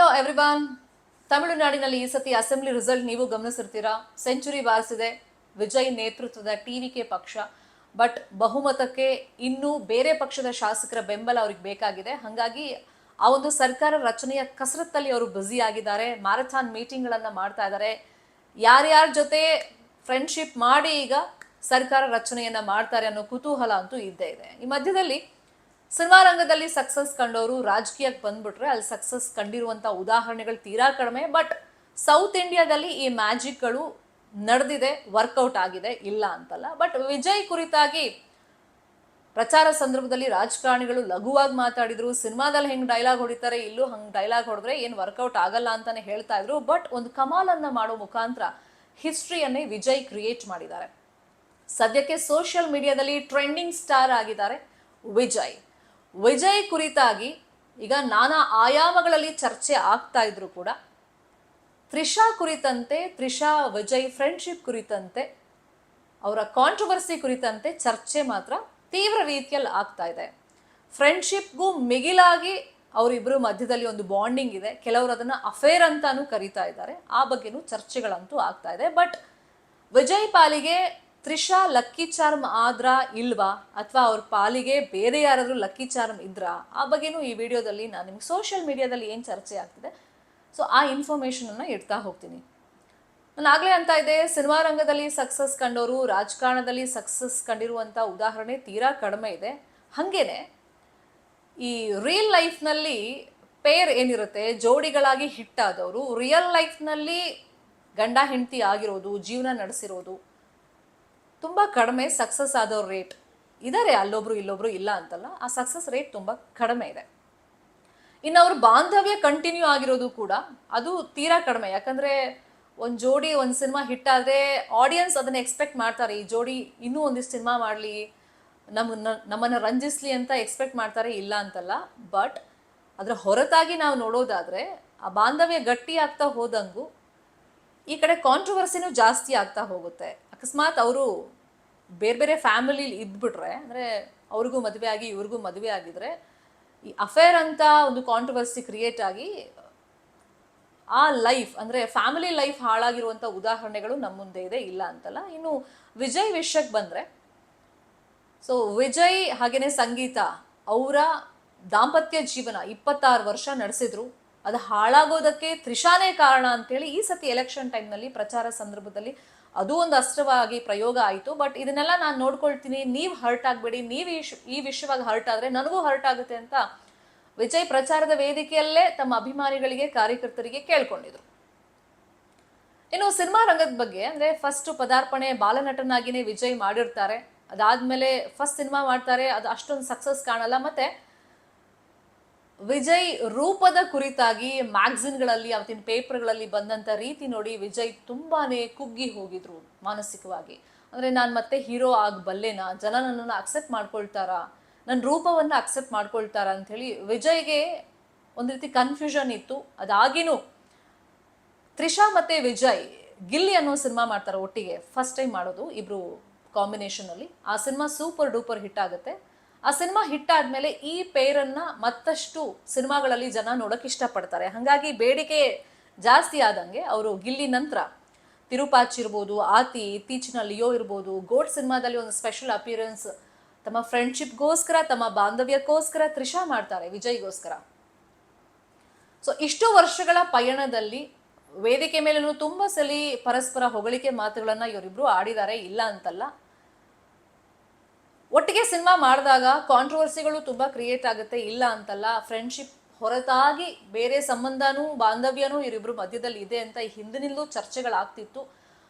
Hello everyone. ತಮಿಳುನಾಡಿನಲ್ಲಿ ಈ ಸತಿ ಅಸೆಂಬ್ಲಿ ರಿಸಲ್ಟ್ ನೀವು ಗಮನಿಸಿರ್ತೀರಾ. ಸೆಂಚುರಿ ಬಾರಿಸಿದೆ ವಿಜಯ್ ನೇತೃತ್ವದ ಟಿವಿಕೆ ಪಕ್ಷ. ಬಟ್ ಬಹುಮತಕ್ಕೆ ಇನ್ನೂ ಬೇರೆ ಪಕ್ಷದ ಶಾಸಕರ ಬೆಂಬಲ ಅವ್ರಿಗೆ ಬೇಕಾಗಿದೆ. ಹಾಗಾಗಿ ಆ ಒಂದು ಸರ್ಕಾರ ರಚನೆಯ ಕಸರತ್ತಲ್ಲಿ ಅವರು ಬ್ಯುಸಿ ಆಗಿದ್ದಾರೆ. ಮ್ಯಾರಥಾನ್ ಮೀಟಿಂಗ್ಗಳನ್ನು ಮಾಡ್ತಾ ಇದ್ದಾರೆ. ಯಾರ್ಯಾರ ಜೊತೆ ಫ್ರೆಂಡ್ಶಿಪ್ ಮಾಡಿ ಈಗ ಸರ್ಕಾರ ರಚನೆಯನ್ನ ಮಾಡ್ತಾರೆ ಅನ್ನೋ ಕುತೂಹಲ ಅಂತೂ ಇದ್ದೇ ಇದೆ. ಈ ಮಧ್ಯದಲ್ಲಿ ಸಿನಿಮಾ ರಂಗದಲ್ಲಿ ಸಕ್ಸಸ್ ಕಂಡವರು ರಾಜಕೀಯಕ್ಕೆ ಬಂದ್ಬಿಟ್ರೆ ಅಲ್ಲಿ ಸಕ್ಸಸ್ ಕಂಡಿರುವಂಥ ಉದಾಹರಣೆಗಳು ತೀರಾ ಕಡಿಮೆ. ಬಟ್ ಸೌತ್ ಇಂಡಿಯಾದಲ್ಲಿ ಈ ಮ್ಯಾಜಿಕ್ಗಳು ನಡೆದಿದೆ, ವರ್ಕೌಟ್ ಆಗಿದೆ, ಇಲ್ಲ ಅಂತಲ್ಲ. ಬಟ್ ವಿಜಯ್ ಕುರಿತಾಗಿ ಪ್ರಚಾರ ಸಂದರ್ಭದಲ್ಲಿ ರಾಜಕಾರಣಿಗಳು ಲಘುವಾಗಿ ಮಾತಾಡಿದ್ರು. ಸಿನಿಮಾದಲ್ಲಿ ಹೆಂಗೆ ಡೈಲಾಗ್ ಹೊಡಿತಾರೆ, ಇಲ್ಲೂ ಹಂಗೆ ಡೈಲಾಗ್ ಹೊಡೆದ್ರೆ ಏನು ವರ್ಕೌಟ್ ಆಗಲ್ಲ ಅಂತಾನೆ ಹೇಳ್ತಾ ಇದ್ರು. ಬಟ್ ಒಂದು ಕಮಾಲನ್ನ ಮಾಡೋ ಮುಖಾಂತರ ಹಿಸ್ಟ್ರಿಯನ್ನೇ ವಿಜಯ್ ಕ್ರಿಯೇಟ್ ಮಾಡಿದ್ದಾರೆ. ಸದ್ಯಕ್ಕೆ ಸೋಷಿಯಲ್ ಮೀಡಿಯಾದಲ್ಲಿ ಟ್ರೆಂಡಿಂಗ್ ಸ್ಟಾರ್ ಆಗಿದ್ದಾರೆ ವಿಜಯ್. ವಿಜಯ್ ಕುರಿತಾಗಿ ಈಗ ನಾನಾ ಆಯಾಮಗಳಲ್ಲಿ ಚರ್ಚೆ ಆಗ್ತಾ ಇದ್ರು ಕೂಡ ತ್ರಿಷಾ ಕುರಿತಂತೆ, ತ್ರಿಷಾ ವಿಜಯ್ ಫ್ರೆಂಡ್ಶಿಪ್ ಕುರಿತಂತೆ, ಅವರ ಕಾಂಟ್ರವರ್ಸಿ ಕುರಿತಂತೆ ಚರ್ಚೆ ಮಾತ್ರ ತೀವ್ರ ರೀತಿಯಲ್ಲಿ ಆಗ್ತಾ ಇದೆ. ಫ್ರೆಂಡ್ಶಿಪ್ಗೂ ಮಿಗಿಲಾಗಿ ಅವರಿಬ್ಬರು ಮಧ್ಯದಲ್ಲಿ ಒಂದು ಬಾಂಡಿಂಗ್ ಇದೆ. ಕೆಲವರು ಅದನ್ನ ಅಫೇರ್ ಅಂತಾನೂ ಕರೀತಾ ಇದ್ದಾರೆ. ಆ ಬಗ್ಗೆನೂ ಚರ್ಚೆಗಳಂತೂ ಆಗ್ತಾ ಇದೆ. ಬಟ್ ವಿಜಯ್ ಪಾಲಿಗೆ ತ್ರಿಷಾ ಲಕ್ಕಿ ಚಾರ್ಮ್ ಆದ್ರಾ ಇಲ್ವಾ, ಅಥವಾ ಅವ್ರ ಪಾಲಿಗೆ ಬೇರೆ ಯಾರಾದ್ರೂ ಲಕ್ಕಿ ಚಾರ್ಮ್ ಇದ್ರಾ, ಆ ಬಗ್ಗೆನೂ ಈ ವಿಡಿಯೋದಲ್ಲಿ ನಾನು ನಿಮ್ಗೆ ಸೋಷಿಯಲ್ ಮೀಡಿಯಾದಲ್ಲಿ ಏನು ಚರ್ಚೆ ಆಗ್ತಿದೆ ಸೊ ಆ ಇನ್ಫಾರ್ಮೇಷನನ್ನು ಇಡ್ತಾ ಹೋಗ್ತೀನಿ. ನಾನು ಆಗಲೇ ಅಂತ ಇದೆ, ಸಿನಿಮಾ ರಂಗದಲ್ಲಿ ಸಕ್ಸಸ್ ಕಂಡವರು ರಾಜಕಾರಣದಲ್ಲಿ ಸಕ್ಸಸ್ ಕಂಡಿರುವಂಥ ಉದಾಹರಣೆ ತೀರಾ ಕಡಿಮೆ ಇದೆ. ಹಾಗೇನೆ ಈ ರಿಯಲ್ ಲೈಫ್ನಲ್ಲಿ ಪೇರ್ ಏನಿರುತ್ತೆ, ಜೋಡಿಗಳಾಗಿ ಹಿಟ್ ಆದವರು ರಿಯಲ್ ಲೈಫ್ನಲ್ಲಿ ಗಂಡ ಹೆಂಡತಿ ಆಗಿರೋದು, ಜೀವನ ನಡೆಸಿರೋದು ತುಂಬ ಕಡಿಮೆ. ಸಕ್ಸಸ್ ಆದವ್ರ ರೇಟ್ ಇದ್ದಾರೆ, ಅಲ್ಲೊಬ್ರು ಇಲ್ಲೊಬ್ರು ಇಲ್ಲ ಅಂತಲ್ಲ, ಆ ಸಕ್ಸಸ್ ರೇಟ್ ತುಂಬ ಕಡಿಮೆ ಇದೆ. ಇನ್ನು ಅವ್ರ ಬಾಂಧವ್ಯ ಕಂಟಿನ್ಯೂ ಆಗಿರೋದು ಕೂಡ ಅದು ತೀರಾ ಕಡಿಮೆ. ಯಾಕಂದರೆ ಒಂದು ಜೋಡಿ ಒಂದು ಸಿನಿಮಾ ಹಿಟ್ ಆದರೆ ಆಡಿಯನ್ಸ್ ಅದನ್ನು ಎಕ್ಸ್ಪೆಕ್ಟ್ ಮಾಡ್ತಾರೆ, ಈ ಜೋಡಿ ಇನ್ನೂ ಒಂದಿಷ್ಟು ಸಿನಿಮಾ ಮಾಡಲಿ, ನಮ್ಮನ್ನು ರಂಜಿಸ್ಲಿ ಅಂತ ಎಕ್ಸ್ಪೆಕ್ಟ್ ಮಾಡ್ತಾರೆ, ಇಲ್ಲ ಅಂತಲ್ಲ. ಬಟ್ ಅದರ ಹೊರತಾಗಿ ನಾವು ನೋಡೋದಾದರೆ ಆ ಬಾಂಧವ್ಯ ಗಟ್ಟಿ ಆಗ್ತಾ ಹೋದಂಗೂ ಈ ಕಡೆ ಕಾಂಟ್ರವರ್ಸಿನೂ ಜಾಸ್ತಿ ಆಗ್ತಾ ಹೋಗುತ್ತೆ. ಅಕಸ್ಮಾತ್ ಅವರು ಬೇರೆ ಬೇರೆ ಫ್ಯಾಮಿಲಿ ಇದ್ಬಿಟ್ರೆ, ಅಂದರೆ ಅವ್ರಿಗೂ ಮದುವೆ ಆಗಿ ಇವ್ರಿಗೂ ಮದುವೆ ಆಗಿದ್ರೆ ಈ ಅಫೇರ್ ಅಂತ ಒಂದು ಕಾಂಟ್ರವರ್ಸಿ ಕ್ರಿಯೇಟ್ ಆಗಿ ಆ ಲೈಫ್, ಅಂದರೆ ಫ್ಯಾಮಿಲಿ ಲೈಫ್ ಹಾಳಾಗಿರುವಂಥ ಉದಾಹರಣೆಗಳು ನಮ್ಮ ಮುಂದೆ ಇದೆ, ಇಲ್ಲ ಅಂತಲ್ಲ. ಇನ್ನು ವಿಜಯ್ ವಿಷಯಕ್ಕೆ ಬಂದರೆ, ಸೊ ವಿಜಯ್ ಹಾಗೆಯೇ ಸಂಗೀತ ಅವರ ದಾಂಪತ್ಯ ಜೀವನ 26 ವರ್ಷ ನಡೆಸಿದ್ರು. ಅದು ಹಾಳಾಗೋದಕ್ಕೆ ತ್ರಿಷಾನೇ ಕಾರಣ ಅಂತೇಳಿ ಈ ಸತಿ ಎಲೆಕ್ಷನ್ ಟೈಮ್ನಲ್ಲಿ ಪ್ರಚಾರ ಸಂದರ್ಭದಲ್ಲಿ ಅದು ಒಂದು ಅಸ್ತ್ರವಾಗಿ ಪ್ರಯೋಗ ಆಯಿತು. ಬಟ್ ಇದನ್ನೆಲ್ಲ ನಾನು ನೋಡ್ಕೊಳ್ತೀನಿ, ನೀವು ಹರ್ಟ್ ಆಗಬೇಡಿ, ನೀವು ಈ ವಿಷಯವಾಗಿ ಹರ್ಟ್ ಆದರೆ ನನಗೂ ಹರ್ಟ್ ಆಗುತ್ತೆ ಅಂತ ವಿಜಯ್ ಪ್ರಚಾರದ ವೇದಿಕೆಯಲ್ಲೇ ತಮ್ಮ ಅಭಿಮಾನಿಗಳಿಗೆ, ಕಾರ್ಯಕರ್ತರಿಗೆ ಕೇಳ್ಕೊಂಡಿದ್ರು. ಇನ್ನು ಸಿನಿಮಾ ರಂಗದ ಬಗ್ಗೆ ಅಂದರೆ ಫಸ್ಟ್ ಪದಾರ್ಪಣೆ ಬಾಲನಟನಾಗಿಯೇ ವಿಜಯ್ ಮಾಡಿರ್ತಾರೆ. ಅದಾದಮೇಲೆ ಫಸ್ಟ್ ಸಿನಿಮಾ ಮಾಡ್ತಾರೆ, ಅದು ಅಷ್ಟೊಂದು ಸಕ್ಸಸ್ ಕಾಣಲ್ಲ. ಮತ್ತು ವಿಜಯ್ ರೂಪದ ಕುರಿತಾಗಿ ಮ್ಯಾಗ್ಝಿನ್ಗಳಲ್ಲಿ, ಅವತ್ತಿನ ಪೇಪರ್ಗಳಲ್ಲಿ ಬಂದಂಥ ರೀತಿ ನೋಡಿ ವಿಜಯ್ ತುಂಬಾನೇ ಕುಗ್ಗಿ ಹೋಗಿದ್ರು ಮಾನಸಿಕವಾಗಿ. ಅಂದರೆ ನಾನು ಮತ್ತೆ ಹೀರೋ ಆಗಬಲ್ಲೆನಾ, ಜನ ನನ್ನನ್ನು ಅಕ್ಸೆಪ್ಟ್ ಮಾಡ್ಕೊಳ್ತಾರಾ, ನನ್ನ ರೂಪವನ್ನು ಅಕ್ಸೆಪ್ಟ್ ಮಾಡ್ಕೊಳ್ತಾರಾ ಅಂಥೇಳಿ ವಿಜಯ್ಗೆ ಒಂದು ರೀತಿ ಕನ್ಫ್ಯೂಷನ್ ಇತ್ತು. ಅದಾಗಿನೂ ತ್ರಿಷಾ ಮತ್ತು ವಿಜಯ್ ಗಿಲ್ಲಿ ಅನ್ನೋ ಸಿನಿಮಾ ಮಾಡ್ತಾರೆ ಒಟ್ಟಿಗೆ, ಫಸ್ಟ್ ಟೈಮ್ ಮಾಡೋದು ಇಬ್ಬರು ಕಾಂಬಿನೇಷನಲ್ಲಿ. ಆ ಸಿನಿಮಾ ಸೂಪರ್ ಡೂಪರ್ ಹಿಟ್ ಆಗುತ್ತೆ. ಆ ಸಿನಿಮಾ ಹಿಟ್ ಆದಮೇಲೆ ಈ ಪೇರನ್ನು ಮತ್ತಷ್ಟು ಸಿನಿಮಾಗಳಲ್ಲಿ ಜನ ನೋಡೋಕೆ ಇಷ್ಟಪಡ್ತಾರೆ. ಹಾಗಾಗಿ ಬೇಡಿಕೆ ಜಾಸ್ತಿ ಆದಂಗೆ ಅವರು ಗಿಲ್ಲಿ ನಂತರ ತಿರುಪಾಚಿ ಇರ್ಬೋದು, ಆತಿ, ಇತ್ತೀಚಿನ ಲಿಯೋ ಇರ್ಬೋದು, ಗೋಡ್ ಸಿನಿಮಾದಲ್ಲಿ ಒಂದು ಸ್ಪೆಷಲ್ ಅಪಿಯರೆನ್ಸ್ ತಮ್ಮ ಫ್ರೆಂಡ್ಶಿಪ್ಗೋಸ್ಕರ, ತಮ್ಮ ಬಾಂಧವ್ಯಕ್ಕೋಸ್ಕರ ತ್ರಿಷಾ ಮಾಡ್ತಾರೆ ವಿಜಯ್ಗೋಸ್ಕರ. ಸೊ ಇಷ್ಟು ವರ್ಷಗಳ ಪಯಣದಲ್ಲಿ ವೇದಿಕೆ ಮೇಲೂ ತುಂಬ ಸಲ ಪರಸ್ಪರ ಹೊಗಳಿಕೆ ಮಾತುಗಳನ್ನು ಇವರಿಬ್ರು ಆಡಿದ್ದಾರೆ, ಇಲ್ಲ ಅಂತಲ್ಲ. ಒಟ್ಟಿಗೆ ಸಿನಿಮಾ ಮಾಡಿದಾಗ ಕಾಂಟ್ರವರ್ಸಿಗಳು ತುಂಬ ಕ್ರಿಯೇಟ್ ಆಗುತ್ತೆ, ಇಲ್ಲ ಅಂತಲ್ಲ. ಫ್ರೆಂಡ್ಶಿಪ್ ಹೊರತಾಗಿ ಬೇರೆ ಸಂಬಂಧನೂ ಬಾಂಧವ್ಯನೂ ಇವರಿಬ್ರು ಮಧ್ಯದಲ್ಲಿ ಇದೆ ಅಂತ ಈ ಹಿಂದಿನಿಂದಲೂ ಚರ್ಚೆಗಳಾಗ್ತಿತ್ತು.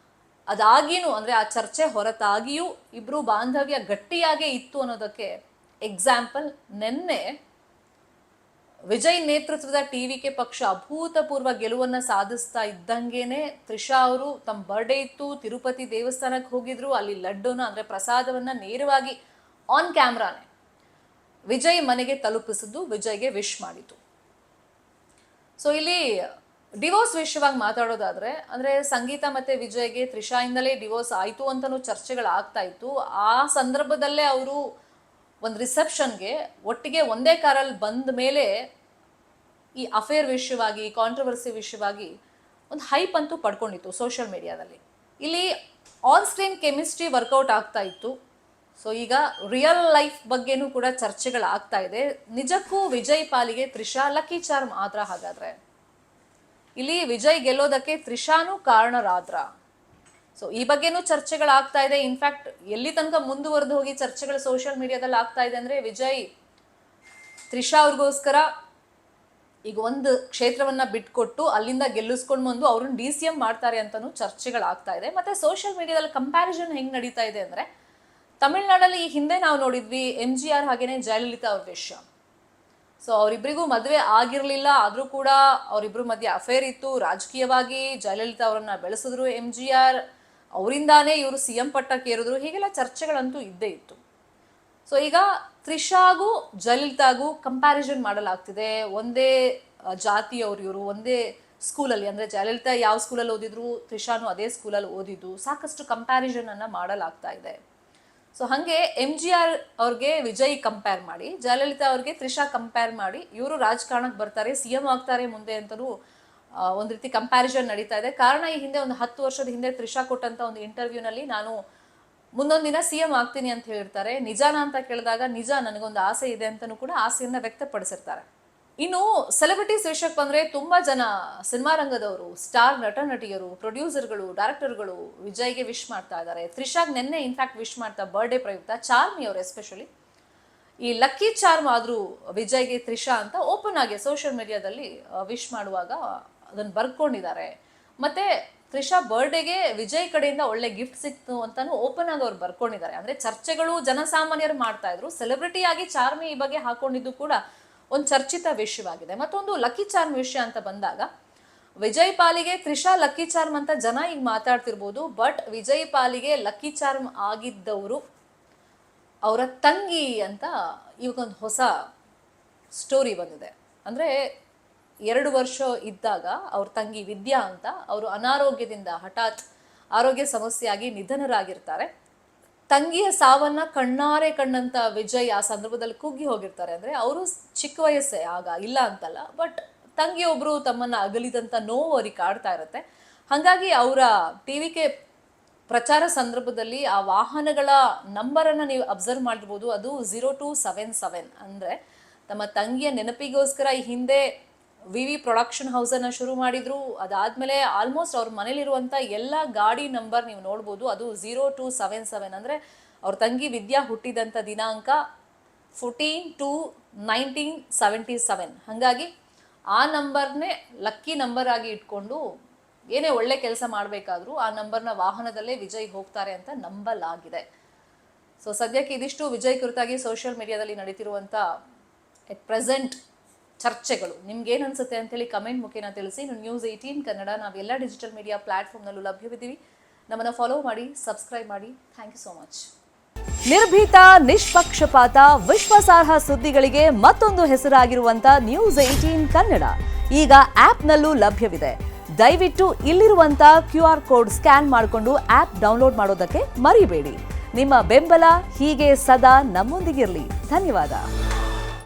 ಅದಾಗಿಯೂ ಅಂದರೆ ಆ ಚರ್ಚೆ ಹೊರತಾಗಿಯೂ ಇಬ್ಬರು ಬಾಂಧವ್ಯ ಗಟ್ಟಿಯಾಗೇ ಇತ್ತು ಅನ್ನೋದಕ್ಕೆ ಎಕ್ಸಾಂಪಲ್ ನಿನ್ನೆ ವಿಜಯ್ ನೇತೃತ್ವದ ಟಿವಿಕೆ ಪಕ್ಷ ಅಭೂತಪೂರ್ವ ಗೆಲುವನ್ನು ಸಾಧಿಸ್ತಾ ಇದ್ದಂಗೆನೆ ತ್ರಿಷಾ ಅವರು ತಮ್ಮ ಬರ್ಡೇ ಇತ್ತು, ತಿರುಪತಿ ದೇವಸ್ಥಾನಕ್ಕೆ ಹೋಗಿದ್ರು. ಅಲ್ಲಿ ಲಡ್ಡೂನ ಅಂದರೆ ಪ್ರಸಾದವನ್ನು ನೇರವಾಗಿ ಆನ್ ಕ್ಯಾಮ್ರಾನೆ ವಿಜಯ್ ಮನೆಗೆ ತಲುಪಿಸಿದ್ದು, ವಿಜಯ್ಗೆ ವಿಶ್ ಮಾಡಿತು. ಸೊ ಇಲ್ಲಿ ಡಿವೋರ್ಸ್ ವಿಷಯವಾಗಿ ಮಾತಾಡೋದಾದ್ರೆ, ಅಂದರೆ ಸಂಗೀತ ಮತ್ತು ವಿಜಯ್ಗೆ ತ್ರಿಷಾಯಿಂದಲೇ ಡಿವೋರ್ಸ್ ಆಯಿತು ಅಂತಲೂ ಚರ್ಚೆಗಳಾಗ್ತಾ ಇತ್ತು. ಆ ಸಂದರ್ಭದಲ್ಲೇ ಅವರು ಒಂದು ರಿಸೆಪ್ಷನ್ಗೆ ಒಟ್ಟಿಗೆ ಒಂದೇ ಕಾರಲ್ಲಿ ಬಂದ ಮೇಲೆ ಈ ಅಫೇರ್ ವಿಷಯವಾಗಿ, ಕಾಂಟ್ರವರ್ಸಿ ವಿಷಯವಾಗಿ ಒಂದು ಹೈಪ್ ಅಂತೂ ಪಡ್ಕೊಂಡಿತ್ತು ಸೋಷಿಯಲ್ ಮೀಡಿಯಾದಲ್ಲಿ. ಇಲ್ಲಿ ಆನ್ ಸ್ಕ್ರೀನ್ ಕೆಮಿಸ್ಟ್ರಿ ವರ್ಕೌಟ್ ಆಗ್ತಾ ಇತ್ತು. ಸೊ ಈಗ ರಿಯಲ್ ಲೈಫ್ ಬಗ್ಗೆನೂ ಕೂಡ ಚರ್ಚೆಗಳಾಗ್ತಾ ಇದೆ. ನಿಜಕ್ಕೂ ವಿಜಯ್ ಪಾಲಿಗೆ ತ್ರಿಷಾ ಲಕ್ಕಿ ಚಾರ್ಮ್ ಆದ್ರ? ಹಾಗಾದ್ರೆ ಇಲ್ಲಿ ವಿಜಯ್ ಗೆಲ್ಲೋದಕ್ಕೆ ತ್ರಿಷಾನೂ ಕಾರಣರಾದ್ರ? ಸೊ ಈ ಬಗ್ಗೆನೂ ಚರ್ಚೆಗಳಾಗ್ತಾ ಇದೆ. ಇನ್ಫ್ಯಾಕ್ಟ್ ಎಲ್ಲಿ ತನಕ ಮುಂದುವರೆದು ಹೋಗಿ ಚರ್ಚೆಗಳು ಸೋಷಿಯಲ್ ಮೀಡಿಯಾದಲ್ಲಿ ಆಗ್ತಾ ಇದೆ ಅಂದ್ರೆ, ವಿಜಯ್ ತ್ರಿಷಾ ಅವ್ರಿಗೋಸ್ಕರ ಈಗ ಒಂದು ಕ್ಷೇತ್ರವನ್ನ ಬಿಟ್ಕೊಟ್ಟು ಅಲ್ಲಿಂದ ಗೆಲ್ಲಿಸ್ಕೊಂಡು ಬಂದು ಅವ್ರನ್ನ DCM ಮಾಡ್ತಾರೆ ಅಂತಾನು ಚರ್ಚೆಗಳಾಗ್ತಾ ಇದೆ. ಮತ್ತೆ ಸೋಷಿಯಲ್ ಮೀಡಿಯಾದಲ್ಲಿ ಕಂಪ್ಯಾರಿಸನ್ ಹೆಂಗ್ ನಡೀತಾ ಇದೆ ಅಂದ್ರೆ, ತಮಿಳ್ನಾಡಲ್ಲಿ ಈ ಹಿಂದೆ ನಾವು ನೋಡಿದ್ವಿ MGR ಹಾಗೇನೆ ಜಯಲಲಿತಾ ಅವ್ರ ವಿಷಯ. ಸೊ ಅವರಿಬ್ಬರಿಗೂ ಮದುವೆ ಆಗಿರಲಿಲ್ಲ, ಆದರೂ ಕೂಡ ಅವರಿಬ್ಬರ ಮಧ್ಯೆ ಅಫೇರ್ ಇತ್ತು. ರಾಜಕೀಯವಾಗಿ ಜಯಲಲಿತಾ ಅವರನ್ನ ಬೆಳೆಸಿದ್ರು MGR, ಅವರಿಂದಾನೇ ಇವರು CM ಪಟ್ಟಕ್ಕೆ ಏರಿದ್ರು. ಹೀಗೆಲ್ಲ ಚರ್ಚೆಗಳಂತೂ ಇದ್ದೇ ಇತ್ತು. ಸೊ ಈಗ ತ್ರಿಷಾಗೂ ಜಯಲಲಿತಾಗೂ ಕಂಪ್ಯಾರಿಸನ್ ಮಾಡಲಾಗ್ತಿದೆ. ಒಂದೇ ಜಾತಿಯವರು ಇವರು, ಒಂದೇ ಸ್ಕೂಲಲ್ಲಿ, ಅಂದರೆ ಜಯಲಲಿತಾ ಯಾವ ಸ್ಕೂಲಲ್ಲಿ ಓದಿದ್ರು, ತ್ರಿಷಾನು ಅದೇ ಸ್ಕೂಲಲ್ಲಿ ಓದಿದ್ದು. ಸಾಕಷ್ಟು ಕಂಪ್ಯಾರಿಸನ್ ಅನ್ನ ಮಾಡಲಾಗ್ತಾ ಇದೆ. ಸೊ ಹಾಗೆ MGR ಅವ್ರಿಗೆ ವಿಜಯ್ ಕಂಪೇರ್ ಮಾಡಿ, ಜಯಲಲಿತಾ ಅವ್ರಿಗೆ ತ್ರಿಷಾ ಕಂಪೇರ್ ಮಾಡಿ, ಇವರು ರಾಜಕಾರಣಕ್ಕೆ ಬರ್ತಾರೆ, CM ಆಗ್ತಾರೆ ಮುಂದೆ ಅಂತಲೂ ಒಂದು ರೀತಿ ಕಂಪ್ಯಾರಿಸನ್ ನಡೀತಾ ಇದೆ. ಕಾರಣ, ಈ ಹಿಂದೆ ಒಂದು 10 ವರ್ಷದ ಹಿಂದೆ ತ್ರಿಷಾ ಕೊಟ್ಟಂತ ಒಂದು ಇಂಟರ್ವ್ಯೂನಲ್ಲಿ ನಾನು ಮುಂದೊಂದು ದಿನ CM ಆಗ್ತೀನಿ ಅಂತ ಹೇಳಿರ್ತಾರೆ. ನಿಜಾನ ಅಂತ ಕೇಳಿದಾಗ ನಿಜ, ನನಗೊಂದು ಆಸೆ ಇದೆ ಅಂತಲೂ ಕೂಡ ಆಸೆಯನ್ನ ವ್ಯಕ್ತಪಡಿಸಿರ್ತಾರೆ. ಇನ್ನು ಸೆಲೆಬ್ರಿಟೀಸ್ ವಿಷಯಕ್ಕೆ ಬಂದ್ರೆ, ತುಂಬಾ ಜನ ಸಿನಿಮಾ ರಂಗದವರು, ಸ್ಟಾರ್ ನಟ ನಟಿಯರು, ಪ್ರೊಡ್ಯೂಸರ್ಗಳು, ಡೈರೆಕ್ಟರ್ಗಳು ವಿಜಯ್ಗೆ ವಿಶ್ ಮಾಡ್ತಾ ಇದ್ದಾರೆ. ತ್ರಿಷಾಗ್ ನಿನ್ನೆ ಇನ್ಫ್ಯಾಕ್ಟ್ ವಿಶ್ ಮಾಡ್ತಾ, ಬರ್ಡೇ ಪ್ರಯುಕ್ತ ಚಾರ್ಮಿ ಅವರು ಎಸ್ಪೆಷಲಿ ಈ ಲಕ್ಕಿ ಚಾರ್ಮ್ ಆದ್ರೂ ವಿಜಯ್ಗೆ ತ್ರಿಷಾ ಅಂತ ಓಪನ್ ಆಗಿ ಸೋಷಿಯಲ್ ಮೀಡಿಯಾದಲ್ಲಿ ವಿಶ್ ಮಾಡುವಾಗ ಅದನ್ನು ಬರ್ಕೊಂಡಿದ್ದಾರೆ. ಮತ್ತೆ ತ್ರಿಷಾ ಬರ್ಡೇಗೆ ವಿಜಯ್ ಕಡೆಯಿಂದ ಒಳ್ಳೆ ಗಿಫ್ಟ್ ಸಿಕ್ತು ಅಂತಾನು ಓಪನ್ ಆಗಿ ಅವ್ರು ಬರ್ಕೊಂಡಿದ್ದಾರೆ. ಅಂದ್ರೆ ಚರ್ಚೆಗಳು ಜನಸಾಮಾನ್ಯರು ಮಾಡ್ತಾ ಇದ್ರು. ಸೆಲೆಬ್ರಿಟಿ ಆಗಿ ಚಾರ್ಮಿ ಈ ಬಗ್ಗೆ ಹಾಕೊಂಡಿದ್ದು ಕೂಡ ಒಂದು ಚರ್ಚಿತ ವಿಷಯವಾಗಿದೆ. ಮತ್ತೊಂದು ಲಕ್ಕಿ ಚಾರ್ಮ್ ವಿಷಯ ಅಂತ ಬಂದಾಗ, ವಿಜಯ್ ಪಾಲಿಗೆ ತ್ರಿಷಾ ಲಕ್ಕಿ ಚಾರ್ಮ್ ಅಂತ ಜನ ಈಗ ಮಾತಾಡ್ತಿರ್ಬೋದು. ಬಟ್ ವಿಜಯ್ ಪಾಲಿಗೆ ಲಕ್ಕಿ ಚಾರ್ಮ್ ಆಗಿದ್ದವರು ಅವರ ತಂಗಿ ಅಂತ ಇವಾಗೊಂದು ಹೊಸ ಸ್ಟೋರಿ ಬಂದಿದೆ. ಅಂದರೆ 2 ವರ್ಷ ಇದ್ದಾಗ ಅವ್ರ ತಂಗಿ ವಿದ್ಯಾ ಅಂತ ಅವರು ಅನಾರೋಗ್ಯದಿಂದ ಹಠಾತ್ ಆರೋಗ್ಯ ಸಮಸ್ಯೆಯಾಗಿ ನಿಧನರಾಗಿರ್ತಾರೆ. ತಂಗಿಯ ಸಾವನ್ನ ಕಣ್ಣಾರೆ ಕಂಡಂತ ವಿಜಯ್ ಆ ಸಂದರ್ಭದಲ್ಲಿ ಕುಗ್ಗಿ ಹೋಗಿರ್ತಾರೆ. ಅಂದರೆ ಅವರು ಚಿಕ್ಕ ವಯಸ್ಸೇ ಆಗ, ಇಲ್ಲ ಅಂತಲ್ಲ, ಬಟ್ ತಂಗಿಯೊಬ್ರು ತಮ್ಮನ್ನ ಅಗಲಿದಂತ ನೋವು ಅವ್ರಿಗೆ ಕಾಡ್ತಾ ಇರುತ್ತೆ. ಹಾಗಾಗಿ ಅವರ ಟಿವಿಗೆ ಪ್ರಚಾರ ಸಂದರ್ಭದಲ್ಲಿ ಆ ವಾಹನಗಳ ನಂಬರನ್ನು ನೀವು ಅಬ್ಸರ್ವ್ ಮಾಡಿರ್ಬೋದು. ಅದು 0277. ಅಂದರೆ ತಮ್ಮ ತಂಗಿಯ ನೆನಪಿಗೋಸ್ಕರ ಈ ಹಿಂದೆ VV ಪ್ರೊಡಕ್ಷನ್ ಹೌಸನ್ನು ಶುರು ಮಾಡಿದ್ರು. ಅದಾದಮೇಲೆ ಆಲ್ಮೋಸ್ಟ್ ಅವ್ರ ಮನೇಲಿರುವಂಥ ಎಲ್ಲ ಗಾಡಿ ನಂಬರ್ ನೀವು ನೋಡ್ಬೋದು. ಅದು 0277. ಅಂದರೆ ಅವ್ರ ತಂಗಿ ವಿದ್ಯಾ ಹುಟ್ಟಿದಂಥ ದಿನಾಂಕ 14/2/1977. ಹಾಗಾಗಿ ಆ ನಂಬರ್ನೇ ಲಕ್ಕಿ ನಂಬರ್ ಆಗಿ ಇಟ್ಕೊಂಡು ಏನೇ ಒಳ್ಳೆ ಕೆಲಸ ಮಾಡಬೇಕಾದ್ರೂ ಆ ನಂಬರ್ನ ವಾಹನದಲ್ಲೇ ವಿಜಯ್ ಹೋಗ್ತಾರೆ ಅಂತ ನಂಬಲಾಗಿದೆ. ಸೊ ಸದ್ಯಕ್ಕೆ ಇದಿಷ್ಟು ವಿಜಯ್ ಕುರಿತಾಗಿ ಸೋಷಿಯಲ್ ಮೀಡಿಯಾದಲ್ಲಿ ನಡೀತಿರುವಂಥ ಎಟ್ ಪ್ರೆಸೆಂಟ್ ಚರ್ಚೆಗಳು. ನಿಮ್ಗೇನು ಅನ್ಸುತ್ತೆ ಅಂತೇಳಿ ಕಮೆಂಟ್ ಮುಖೇನ ತಿಳಿಸಿ. News18 ಕನ್ನಡ ನಾವೆಲ್ಲ ಡಿಜಿಟಲ್ ಮೀಡಿಯಾ ಪ್ಲಾಟ್ಫಾರ್ಮ್ನಲ್ಲೂ ಲಭ್ಯವಿದ್ದೀವಿ. ನಮ್ಮನ್ನು ಫಾಲೋ ಮಾಡಿ, ಸಬ್ಸ್ಕ್ರೈಬ್ ಮಾಡಿ. Thank you so much. ನಿರ್ಭೀತ, ನಿಷ್ಪಕ್ಷಪಾತ, ವಿಶ್ವಾಸಾರ್ಹ ಸುದ್ದಿಗಳಿಗೆ ಮತ್ತೊಂದು ಹೆಸರಾಗಿರುವಂತ News18 ಕನ್ನಡ ಈಗ ಆಪ್ನಲ್ಲೂ ಲಭ್ಯವಿದೆ. ದಯವಿಟ್ಟು ಇಲ್ಲಿರುವಂತ QR ಕೋಡ್ ಸ್ಕ್ಯಾನ್ ಮಾಡಿಕೊಂಡು ಆಪ್ ಡೌನ್ಲೋಡ್ ಮಾಡೋದಕ್ಕೆ ಮರಿಬೇಡಿ. ನಿಮ್ಮ ಬೆಂಬಲ ಹೀಗೆ ಸದಾ ನಮ್ಮೊಂದಿಗಿರಲಿ. ಧನ್ಯವಾದ.